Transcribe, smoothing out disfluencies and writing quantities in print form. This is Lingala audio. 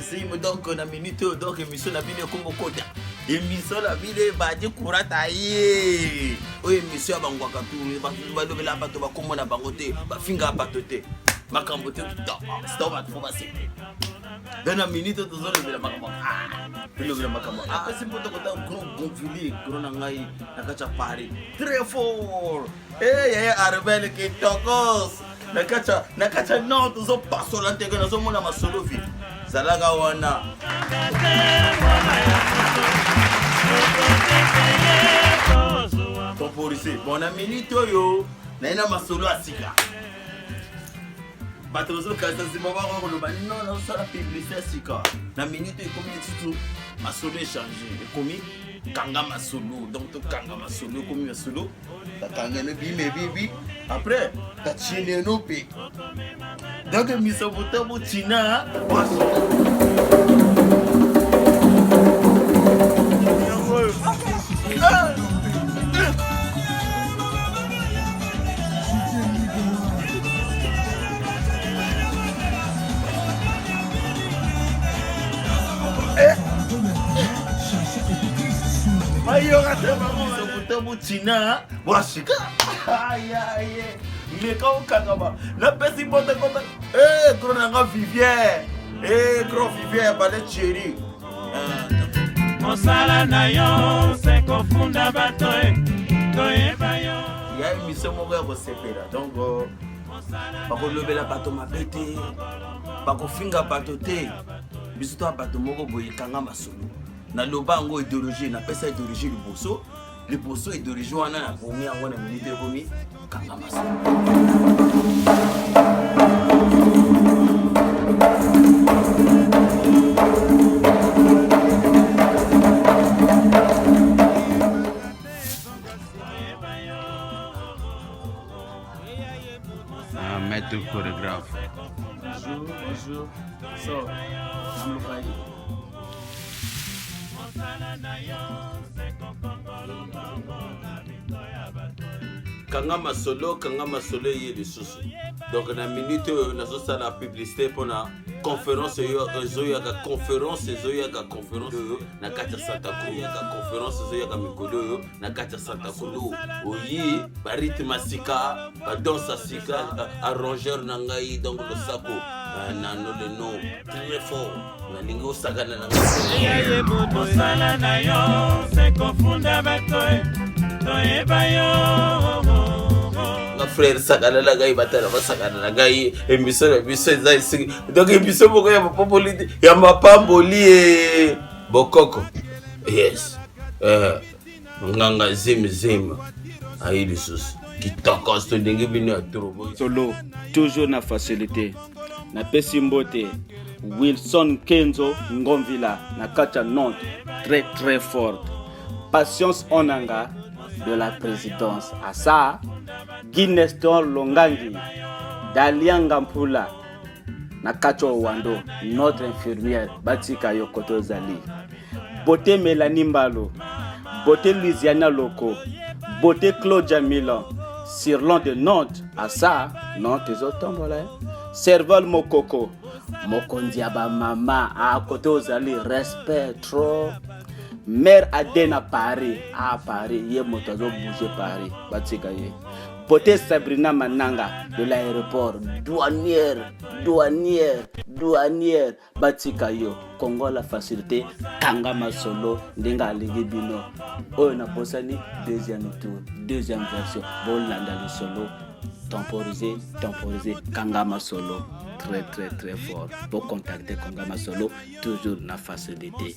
c'est donc on a minute donc émission la vidéo comme koda émission la vidéo ba di kurata ye o émission ba ngwaka tu ba lobela ba to ba komona bango te ba finga ba to te makambo te stop at for basi dans la minute to zo lobela makambo lobela makambo c'est poto kota gonfili corona ngai nakacha pari très fort arbel ke tokos nakacha no to zo pasola te kana zo mona masolo vi zalaga wana temporisé bon na minute yo na ina masolo asika batrozo kaza zimaba ko lo ba non ça la publicité asika na minute e komi titu masolo échanger e komi kanga masolo donc to kanga masolo komi masolo ta kanga no bibi après ta chine no pe donc mi so boto bo china ayo kata mamu China washika aye meka ukangaba na pesi bote kota corona nga Vivier gros Vivier bale chéri mosala na yo se kofunda bato toyeba yo ya émission moko ya kosepela donc bakolobela bato mabete bakofinga bato te biso to bato moko boye kanga masolo na lobango idéologie na pesa idéologie liboso idéologie wana na bomi yango na minute bomi kanga masolo Maître chorégraphe. Bonjour. So, I'm ready. Kanga masolo ye lisusu donc na minute nazo sala publicité pour la conférence ezoyaka conférence na kati ya Santa Cruz conférence ezoyaka mikolo na kati ya Santa Cruz oyi ba rythme sika ba danse sika arrangeur na ngai donc le sako nano le nom très fort na lingo sakana na ngai mosala na yo se kofunda bato toyeba yo frère sakana la gai batala basakana la gai émission za ici donc émission moko ya mapamboli ya mapamboli bokoko yes nganga zim ayi lisusu kitoko sto ndenge bino ya trobo solo toujours na facilité na pesi mbote Wilson Kenzo Ngomvila na kacha Nantes très forte patience onanga de la présidence à ça Guineston Longangi Dalianga Mpula na kacho wando notre infirmière Batika Yokoto Zali Bote Mélanie Mbalo Bote Louisiana Loco Bote Claudia Milan Sirlon de Nantes à ça Nantes Zotombola Serval Mokoko Mokondiaba Mama à Koto Zali respect trop Mère Adena Paris à Paris ye motozo bouger Paris Batika ye Bote Sabrina Mananga de l'aéroport douanière Batika yo Congo la facilité Kanga Masolo Ndinga Ligi Bino Oyo na posani deuxième version Bolanda le solo temporisé Kanga Masolo très fort pour contacter Kanga Masolo toujours na facilité